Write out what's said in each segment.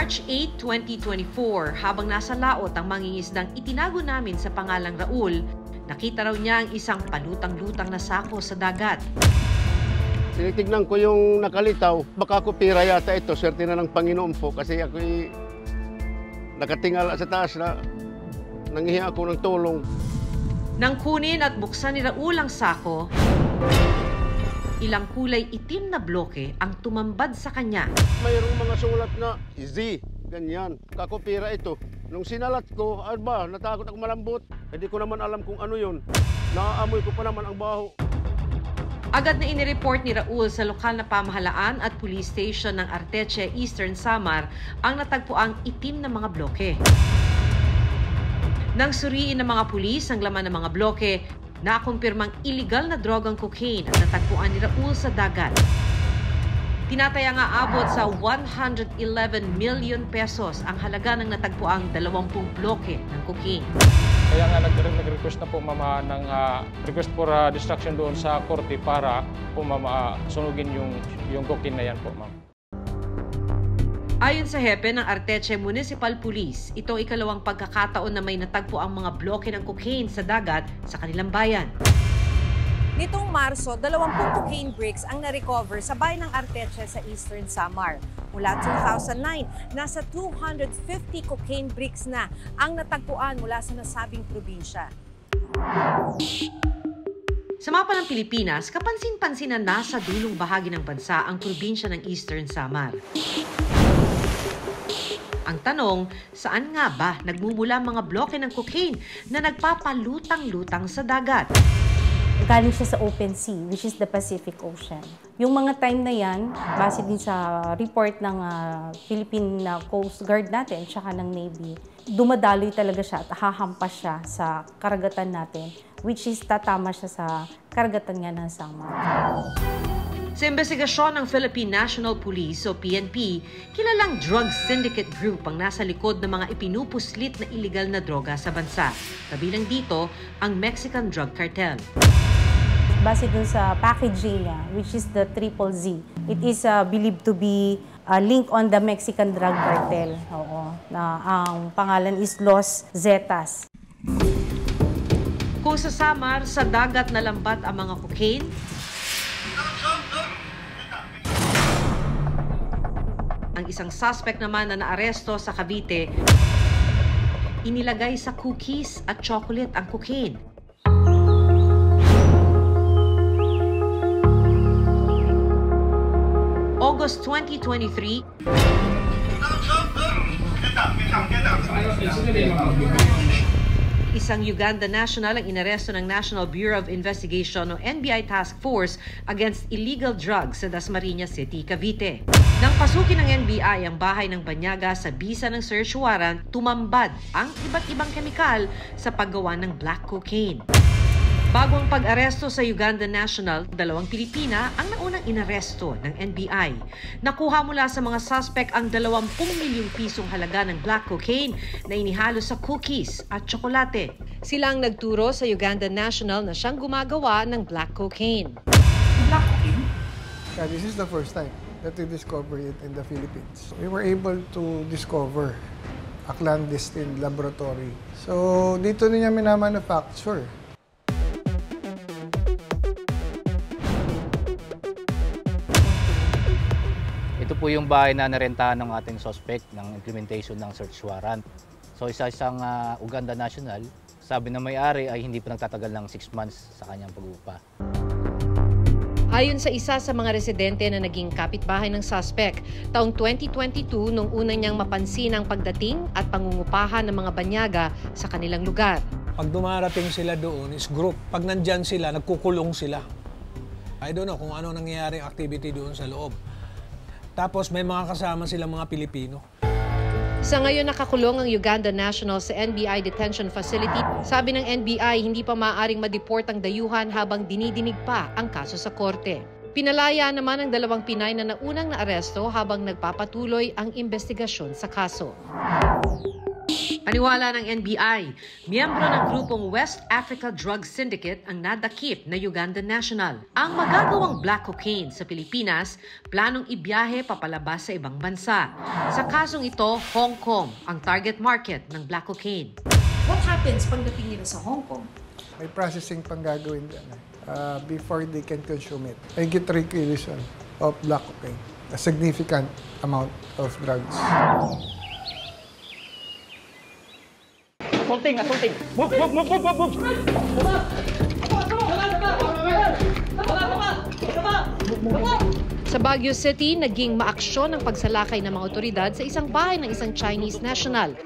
March 8, 2024, habang nasa laot ang mangingisdang itinago namin sa pangalang Raul, nakita raw niya ang isang palutang-lutang na sako sa dagat. Tinitignan ko yung nakalitaw, baka ako pira yata ito, swerte na ng Panginoon po kasi ako'y nakatingala sa taas na nanghihi ako ng tulong. Nang kunin at buksan ni Raul ang sako, ilang kulay itim na bloke ang tumambad sa kanya. Mayroong mga sulat na Z, ganyan. Kakopira ito. Nung sinalat ko, natakot ako malambot. Hindi ko naman alam kung ano yun. Naaamoy ko pa naman ang baho. Agad na inireport ni Raul sa lokal na pamahalaan at police station ng Arteche, Eastern Samar ang natagpuang itim na mga bloke. Nang suriin ng mga pulis ang laman ng mga bloke, nakumpirmang illegal na drogang cocaine ang natagpuan ni Raul sa dagat. Tinataya nga abot sa 111 million pesos ang halaga ng natagpuang 20 bloke ng cocaine. Kaya nga nag-request na po mama ng request for distraction doon sa korte para po mama sunugin yung cocaine na yan po ma'am. Ayon sa hepe ng Arteche Municipal Police, ito ikalawang pagkakataon na may natagpo ang mga bloke ng cocaine sa dagat sa kanilang bayan. Nitong Marso, 20 cocaine bricks ang na-recover sa bayan ng Arteche sa Eastern Samar. Mula 2009, nasa 250 cocaine bricks na ang natagpuan mula sa nasabing probinsya. Sa mapa ng Pilipinas, kapansin-pansin na nasa dulong bahagi ng bansa ang probinsya ng Eastern Samar. Ang tanong, saan nga ba nagmumula mga bloke ng cocaine na nagpapalutang-lutang sa dagat? Galing siya sa open sea, which is the Pacific Ocean. Yung mga time na yan, base din sa report ng Philippine Coast Guard natin tsaka ng Navy, dumadaloy talaga siya at hahampas siya sa karagatan natin, which is tatama siya sa karagatan nga ng Samar. Sa investigasyon ng Philippine National Police o PNP, kilalang drug syndicate group ang nasa likod ng mga ipinupuslit na iligal na droga sa bansa. Kabilang dito ang Mexican Drug Cartel. Base dun sa packaging niya, which is the Triple Z, it is believed to be a link on the Mexican Drug Cartel. Oo, na ang pangalan is Los Zetas. Kung sa Samar, sa dagat na lambat ang mga cocaine, ang isang suspect naman na naaresto sa Cavite, inilagay sa cookies at chocolate ang cocaine. August 2023, isang Uganda national ang inaresto ng National Bureau of Investigation o NBI Task Force Against Illegal Drugs sa Dasmariñas City, Cavite. Nang pasukin ng NBI ang bahay ng Banyaga sa bisa ng search warrant, tumambad ang iba't ibang kemikal sa paggawa ng black cocaine. Bago ang pag-aresto sa Uganda National, 2 Pilipina ang naunang inaresto ng NBI. Nakuha mula sa mga suspect ang 20 milyong pisong halaga ng black cocaine na inihalo sa cookies at tsokolate. Sila ang nagturo sa Uganda National na siyang gumagawa ng black cocaine. Black cocaine? Yeah, this is the first time that we discover it in the Philippines. We were able to discover a clandestine laboratory. So, dito niya minamanufacture. Ito po yung bahay na narentahan ng ating suspect ng implementation ng search warrant. So isang Uganda national, sabi na may-ari ay hindi pa nagtatagal ng 6 months sa kanyang pag-upa. Ayon sa isa sa mga residente na naging kapitbahay ng suspect, taong 2022 nung una niyang mapansin ang pagdating at pangungupahan ng mga banyaga sa kanilang lugar. Pag dumarating sila doon is group. Pag nandyan sila, nagkukulong sila. I don't know kung ano nangyayari activity doon sa loob. Tapos may mga kasama silang mga Pilipino. Sa ngayon nakakulong ang Uganda National sa NBI Detention Facility. Sabi ng NBI, hindi pa maaaring ma-deport ang dayuhan habang dinidinig pa ang kaso sa korte. Pinalaya naman ang 2 Pinay na naunang naaresto habang nagpapatuloy ang investigasyon sa kaso. Paniwala ng NBI, miyembro ng grupong West Africa Drug Syndicate ang nadakip na Ugandan national. Ang magagawang black cocaine sa Pilipinas, planong ibiyahe papalabas sa ibang bansa. Sa kasong ito, Hong Kong ang target market ng black cocaine. What happens pagdating nila sa Hong Kong? May processing pang gagawin dyan before they can consume it. I get 3 kilos of black cocaine. A significant amount of drugs. Assaulting! Move! Sa Baguio City, naging maaksyon ang pagsalakay ng mga otoridad sa isang bahay ng isang Chinese national.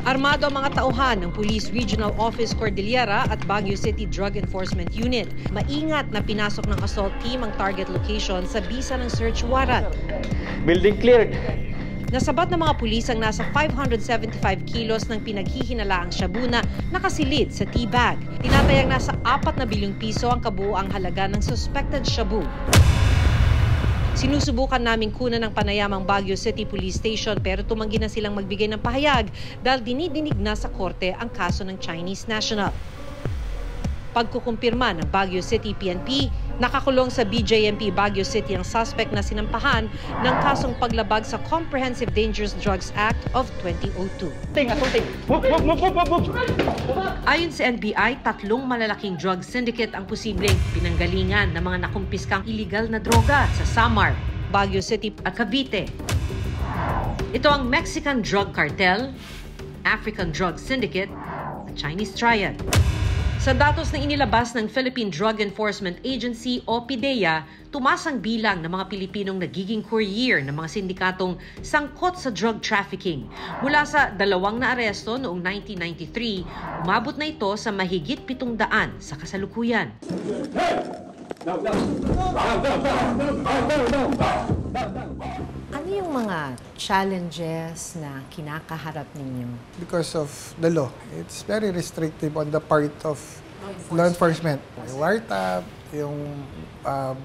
Armado ang mga tauhan ng Police Regional Office Cordillera at Baguio City Drug Enforcement Unit. Maingat na pinasok ng assault team ang target location sa bisa ng search warrant. Building cleared. Nasabat ng mga pulis ang nasa 575 kilos ng pinaghihinalaang shabu na nakasilid sa tea bag. Tinatayang nasa 4 na bilyong piso ang kabuuang halaga ng suspected shabu. Sinusubukan naming kunan ng panayamang Baguio City Police Station pero tumanggi na silang magbigay ng pahayag dahil dinidinig na sa korte ang kaso ng Chinese national. Pagkukumpirma ng Baguio City PNP, nakakulong sa BJMP Baguio City ang suspect na sinampahan ng kasong paglabag sa Comprehensive Dangerous Drugs Act of 2002. Assaulting! Move! Ayon sa NBI, 3 malalaking drug syndicate ang posibleng pinanggalingan ng mga nakumpiskang illegal na droga sa Samar, Baguio City at Cavite. Ito ang Mexican Drug Cartel, African Drug Syndicate at Chinese Triad. Sa datos na inilabas ng Philippine Drug Enforcement Agency o PDEA, tumaas ang bilang ng mga Pilipinong nagiging courier ng mga sindikatong sangkot sa drug trafficking. Mula sa 2 na aresto noong 1993, umabot na ito sa mahigit 700 sa kasalukuyan. Ano yung mga challenges na kinakaharap ninyo? Because of the law, it's very restrictive on the part of law enforcement. May wiretap, yung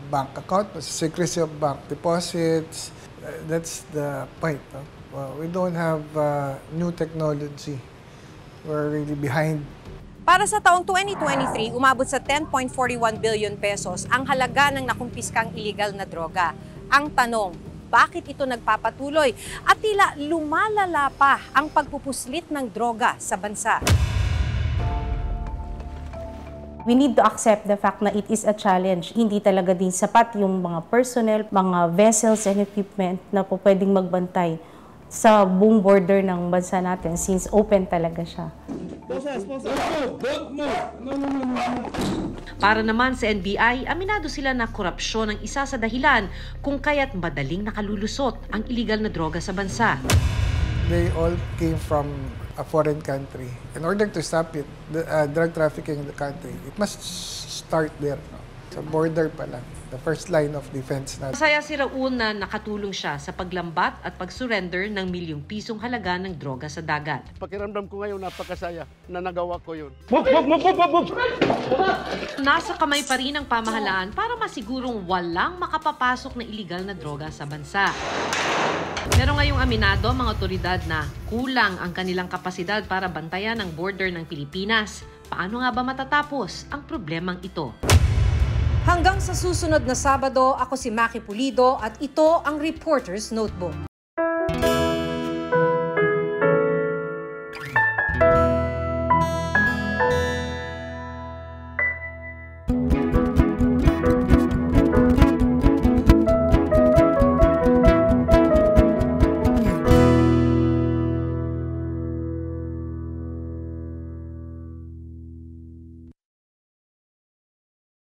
bank account, secrecy of bank deposits, that's the point. We don't have new technology. We're really behind. Para sa taong 2023, umabot sa 10.41 billion pesos ang halaga ng nakumpiskang illegal na droga. Ang tanong, bakit ito nagpapatuloy at tila lumalala pa ang pagpupuslit ng droga sa bansa? We need to accept the fact na it is a challenge. Hindi talaga din sapat yung mga personnel, mga vessels and equipment na po pwedeng magbantay sa buong border ng bansa natin since open talaga siya. Para naman sa NBI, aminado sila na korupsyon ang isa sa dahilan kung kaya't madaling nakalulusot ang illegal na droga sa bansa. They all came from a foreign country. In order to stop it, the drug trafficking in the country, it must start there. No? Sa border pa lang, the first line of defense natin. Masaya si Raul na nakatulong siya sa paglambat at pag-surrender ng milyong pisong halaga ng droga sa dagat. Pakiramdam ko ngayon, napakasaya na nagawa ko yun. Move! Nasa kamay pa rin ang pamahalaan para masigurong walang makapapasok na iligal na droga sa bansa. Pero ngayong aminado ang mga otoridad na kulang ang kanilang kapasidad para bantayan ang border ng Pilipinas. Paano nga ba matatapos ang problemang ito? Hanggang sa susunod na Sabado, ako si Maki Pulido at ito ang Reporter's Notebook.